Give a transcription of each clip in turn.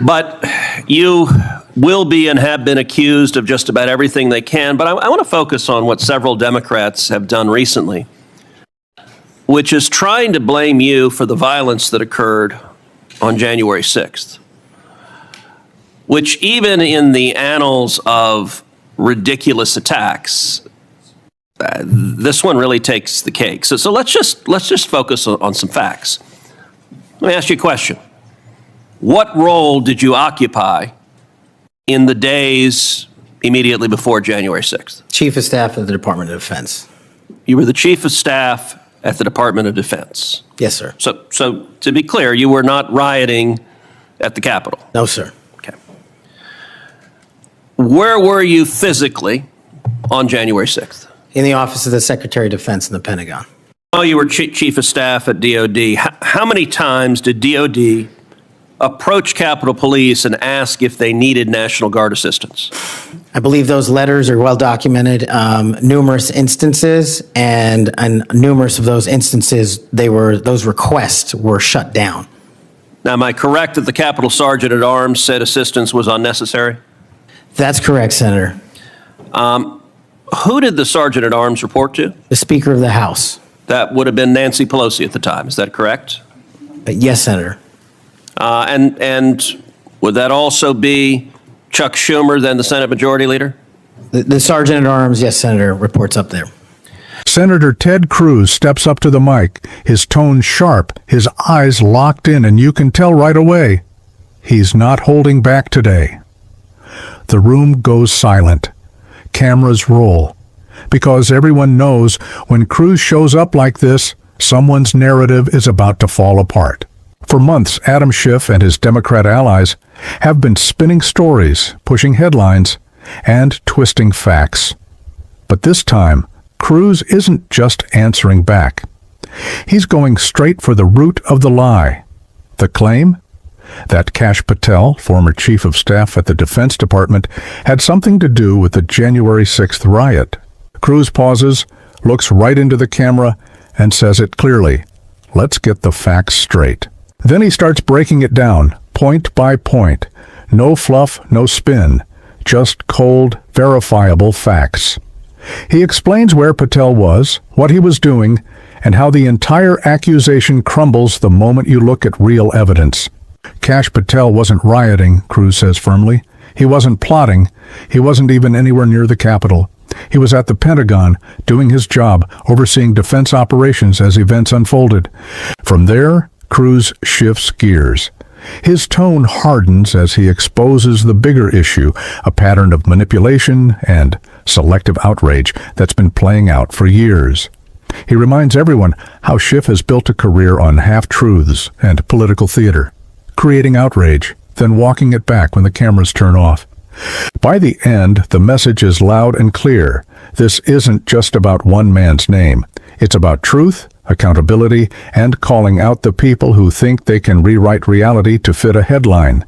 But you will be and have been accused of just about everything they can. But I want to focus on what several Democrats have done recently, which is trying to blame you for the violence that occurred on January 6th, which even in the annals of ridiculous attacks, this one really takes the cake. So let's just focus on some facts. Let me ask you a question. What role did you occupy in the days immediately before January 6th? Chief of Staff of the Department of Defense. You were the Chief of Staff at the Department of Defense. Yes, sir. So to be clear, you were not rioting at the Capitol. No, sir. Okay. Where were you physically on January 6th? In the Office of the Secretary of Defense in the Pentagon. Oh, you were Chief of Staff at DOD. How many times did DOD approach Capitol Police and ask if they needed National Guard assistance? I believe those letters are well documented, numerous instances, and numerous of those instances, those requests were shut down. Now, am I correct that the Capitol Sergeant at Arms said assistance was unnecessary? That's correct, Senator. Who did the Sergeant at Arms report to? The Speaker of the House. That would have been Nancy Pelosi at the time. Is that correct? Yes, Senator. And would that also be Chuck Schumer, then the Senate Majority Leader? The Sergeant at Arms, yes, Senator, reports up there. Senator Ted Cruz steps up to the mic, his tone sharp, his eyes locked in, and you can tell right away he's not holding back today. The room goes silent. Cameras roll. Because everyone knows when Cruz shows up like this, someone's narrative is about to fall apart. For months, Adam Schiff and his Democrat allies have been spinning stories, pushing headlines, and twisting facts. But this time, Cruz isn't just answering back. He's going straight for the root of the lie. The claim? That Kash Patel, former Chief of Staff at the Defense Department, had something to do with the January 6th riot. Cruz pauses, looks right into the camera, and says it clearly. Let's get the facts straight. Then he starts breaking it down, point by point. No fluff, no spin. Just cold, verifiable facts. He explains where Patel was, what he was doing, and how the entire accusation crumbles the moment you look at real evidence. Kash Patel wasn't rioting, Cruz says firmly. He wasn't plotting. He wasn't even anywhere near the Capitol. He was at the Pentagon, doing his job, overseeing defense operations as events unfolded. From there, Cruz shifts gears. His tone hardens as he exposes the bigger issue, a pattern of manipulation and selective outrage that's been playing out for years. He reminds everyone how Schiff has built a career on half-truths and political theater, creating outrage, then walking it back when the cameras turn off. By the end, the message is loud and clear. This isn't just about one man's name. It's about truth, accountability, and calling out the people who think they can rewrite reality to fit a headline.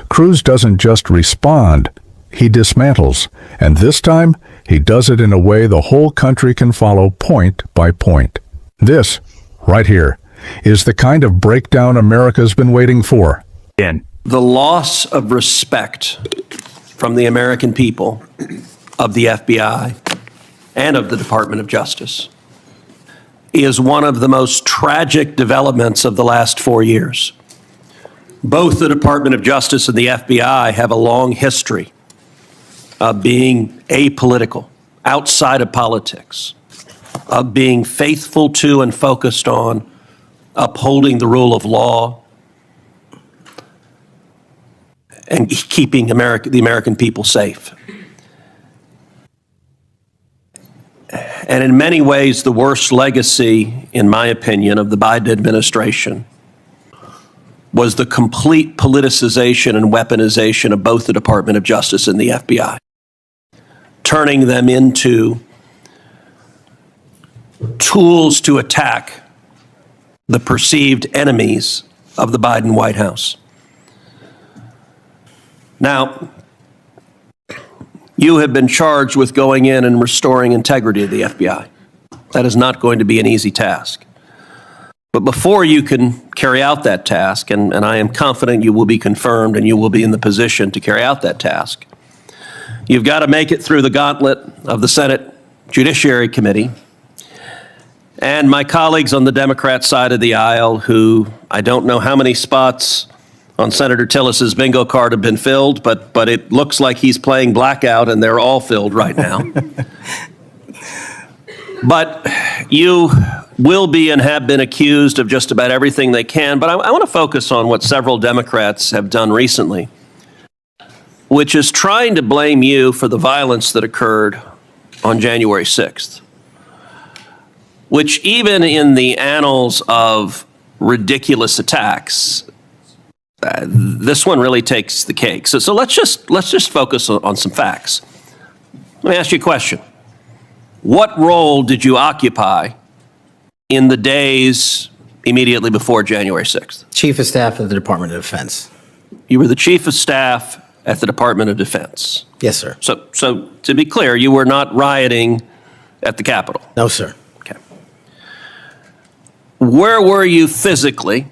Cruz doesn't just respond, he dismantles, and this time he does it in a way the whole country can follow point by point. This, right here, is the kind of breakdown America's been waiting for. The loss of respect from the American people, of the FBI, and of the Department of Justice is one of the most tragic developments of the last 4 years. Both the Department of Justice and the FBI have a long history of being apolitical, outside of politics, of being faithful to and focused on upholding the rule of law and keeping the American people safe. And in many ways, the worst legacy, in my opinion, of the Biden administration was the complete politicization and weaponization of both the Department of Justice and the FBI, turning them into tools to attack the perceived enemies of the Biden White House. Now, you have been charged with going in and restoring integrity of the FBI. That is not going to be an easy task. But before you can carry out that task, and I am confident you will be confirmed and you will be in the position to carry out that task, you've got to make it through the gauntlet of the Senate Judiciary Committee and my colleagues on the Democrat side of the aisle, who I don't know how many spots on Senator Tillis's bingo card have been filled, but it looks like he's playing blackout and they're all filled right now. But you will be and have been accused of just about everything they can. But I want to focus on what several Democrats have done recently, which is trying to blame you for the violence that occurred on January 6th, which even in the annals of ridiculous attacks, this one really takes the cake. So let's just focus on some facts. Let me ask you a question. What role did you occupy in the days immediately before January 6th? Chief of Staff of the Department of Defense. You were the Chief of Staff at the Department of Defense. Yes, sir. So to be clear, you were not rioting at the Capitol. No, sir. Okay. Where were you physically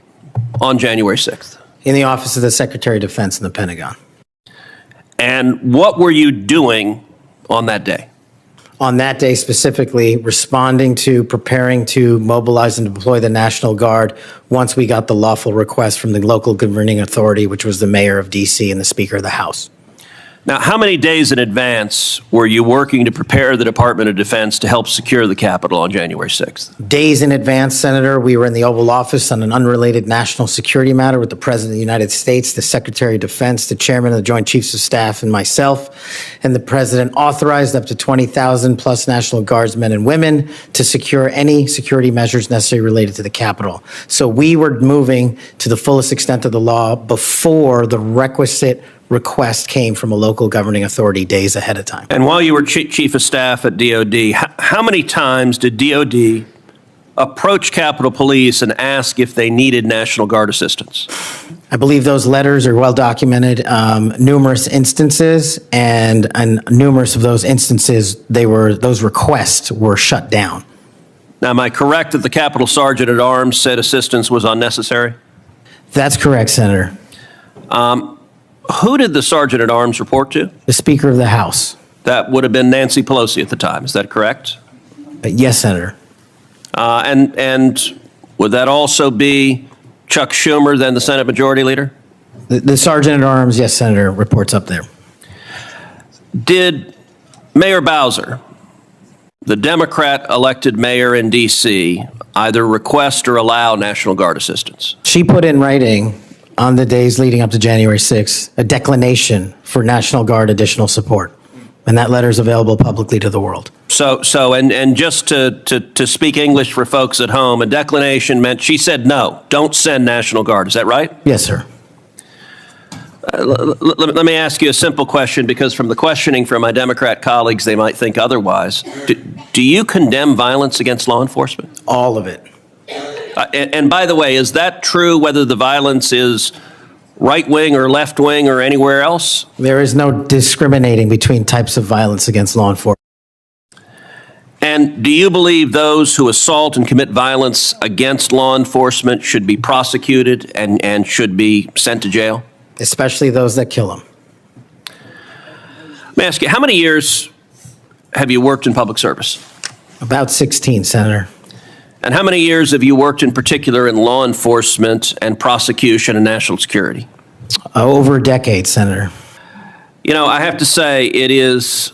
on January 6th? In the Office of the Secretary of Defense in the Pentagon. And what were you doing on that day? On that day specifically, responding to preparing to mobilize and deploy the National Guard once we got the lawful request from the local governing authority, which was the mayor of D.C. and the Speaker of the House. Now, how many days in advance were you working to prepare the Department of Defense to help secure the Capitol on January 6th? Days in advance, Senator, we were in the Oval Office on an unrelated national security matter with the President of the United States, the Secretary of Defense, the Chairman of the Joint Chiefs of Staff, and myself. And the President authorized up to 20,000 plus National Guardsmen and women to secure any security measures necessary related to the Capitol. So we were moving to the fullest extent of the law before the requisite request came from a local governing authority days ahead of time. And while you were Chief of Staff at DOD, how many times did DOD approach Capitol Police and ask if they needed National Guard assistance? I believe those letters are well documented, numerous instances, and numerous of those instances, those requests were shut down. Now, am I correct that the Capitol Sergeant at Arms said assistance was unnecessary? That's correct, Senator. Who did the Sergeant at Arms report to? The Speaker of the House. That would have been Nancy Pelosi at the time. Is that correct? Yes, Senator. And would that also be Chuck Schumer, then the Senate Majority Leader? The Sergeant at Arms, yes, Senator, reports up there. Did Mayor Bowser, the Democrat elected mayor in D.C., either request or allow National Guard assistance? She put in writing on the days leading up to January 6th, a declination for National Guard additional support. And that letter is available publicly to the world. And just to speak English for folks at home, a declination meant she said, no, don't send National Guard. Is that right? Yes, sir. Let me ask you a simple question, because from the questioning from my Democrat colleagues, they might think otherwise. Do you condemn violence against law enforcement? All of it. And by the way, is that true whether the violence is right wing or left wing or anywhere else? There is no discriminating between types of violence against law enforcement. And do you believe those who assault and commit violence against law enforcement should be prosecuted and should be sent to jail? Especially those that kill them. Let me ask you, how many years have you worked in public service? About 16, Senator. And how many years have you worked in particular in law enforcement and prosecution and national security? Over a decade, Senator. You know, I have to say it is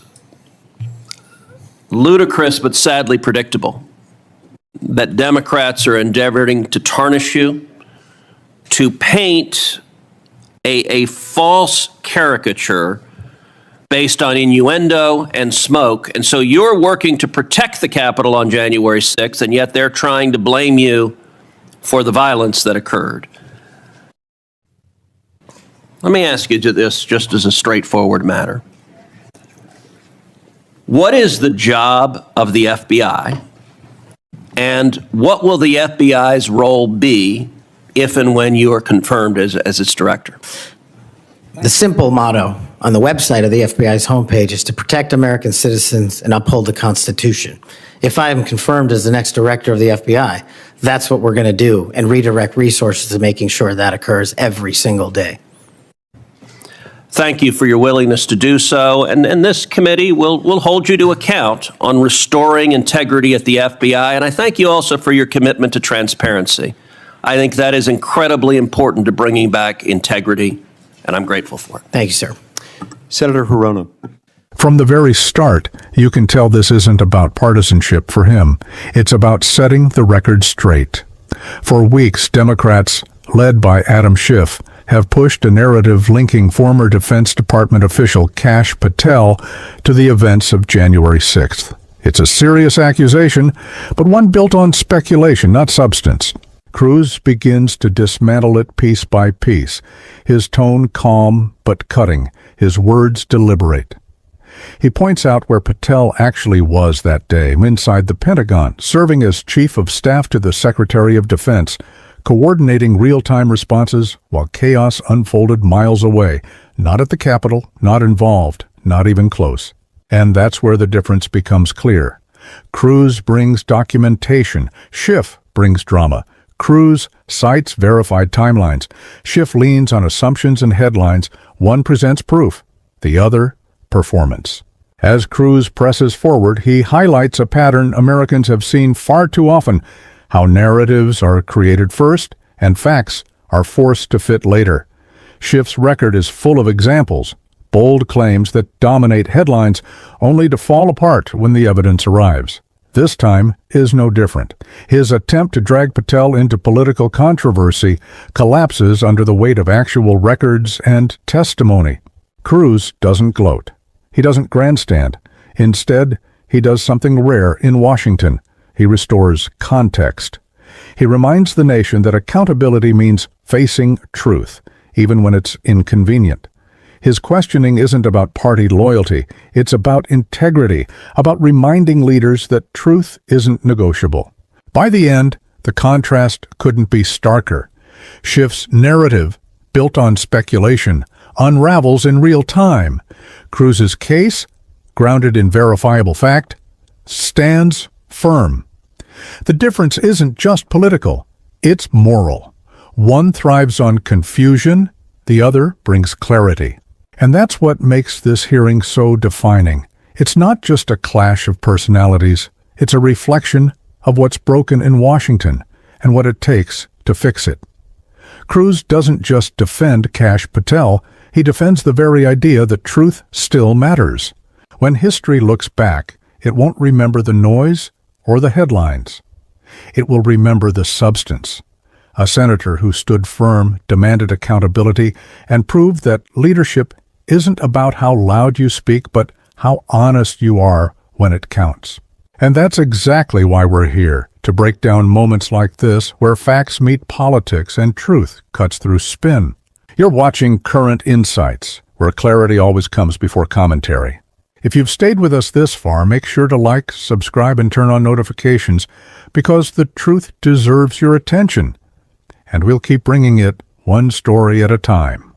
ludicrous but sadly predictable that Democrats are endeavoring to tarnish you, to paint a false caricature based on innuendo and smoke. And so you're working to protect the Capitol on January 6th, and yet they're trying to blame you for the violence that occurred. Let me ask you this just as a straightforward matter. What is the job of the FBI, and what will the FBI's role be if and when you are confirmed as its director? The simple motto on the website of the FBI's homepage is to protect American citizens and uphold the Constitution. If I am confirmed as the next director of the FBI, that's what we're going to do and redirect resources to making sure that occurs every single day. Thank you for your willingness to do so, and this committee will hold you to account on restoring integrity at the FBI, and I thank you also for your commitment to transparency. I think that is incredibly important to bringing back integrity, and I'm grateful for it. Thank you, sir. Senator Hirono. From the very start, you can tell this isn't about partisanship for him. It's about setting the record straight. For weeks, Democrats, led by Adam Schiff, have pushed a narrative linking former Defense Department official Kash Patel to the events of January 6th. It's a serious accusation, but one built on speculation, not substance. Cruz begins to dismantle it piece by piece, his tone calm but cutting, his words deliberate. He points out where Patel actually was that day, inside the Pentagon, serving as Chief of Staff to the Secretary of Defense, coordinating real-time responses while chaos unfolded miles away, not at the Capitol, not involved, not even close. And that's where the difference becomes clear. Cruz brings documentation. Schiff brings drama. Cruz cites verified timelines. Schiff leans on assumptions and headlines. One presents proof, the other performance. As Cruz presses forward, he highlights a pattern Americans have seen far too often: how narratives are created first and facts are forced to fit later. Schiff's record is full of examples, bold claims that dominate headlines only to fall apart when the evidence arrives. This time is no different. His attempt to drag Patel into political controversy collapses under the weight of actual records and testimony. Cruz doesn't gloat. He doesn't grandstand. Instead, he does something rare in Washington. He restores context. He reminds the nation that accountability means facing truth, even when it's inconvenient. His questioning isn't about party loyalty. It's about integrity, about reminding leaders that truth isn't negotiable. By the end, the contrast couldn't be starker. Schiff's narrative, built on speculation, unravels in real time. Cruz's case, grounded in verifiable fact, stands firm. The difference isn't just political, it's moral. One thrives on confusion, the other brings clarity. And that's what makes this hearing so defining. It's not just a clash of personalities, it's a reflection of what's broken in Washington and what it takes to fix it. Cruz doesn't just defend Kash Patel, he defends the very idea that truth still matters. When history looks back, it won't remember the noise or the headlines. It will remember the substance. A senator who stood firm, demanded accountability, and proved that leadership isn't about how loud you speak, but how honest you are when it counts. And that's exactly why we're here, to break down moments like this where facts meet politics and truth cuts through spin. You're watching Current Insights, where clarity always comes before commentary. If you've stayed with us this far, make sure to like, subscribe, and turn on notifications, because the truth deserves your attention. And we'll keep bringing it one story at a time.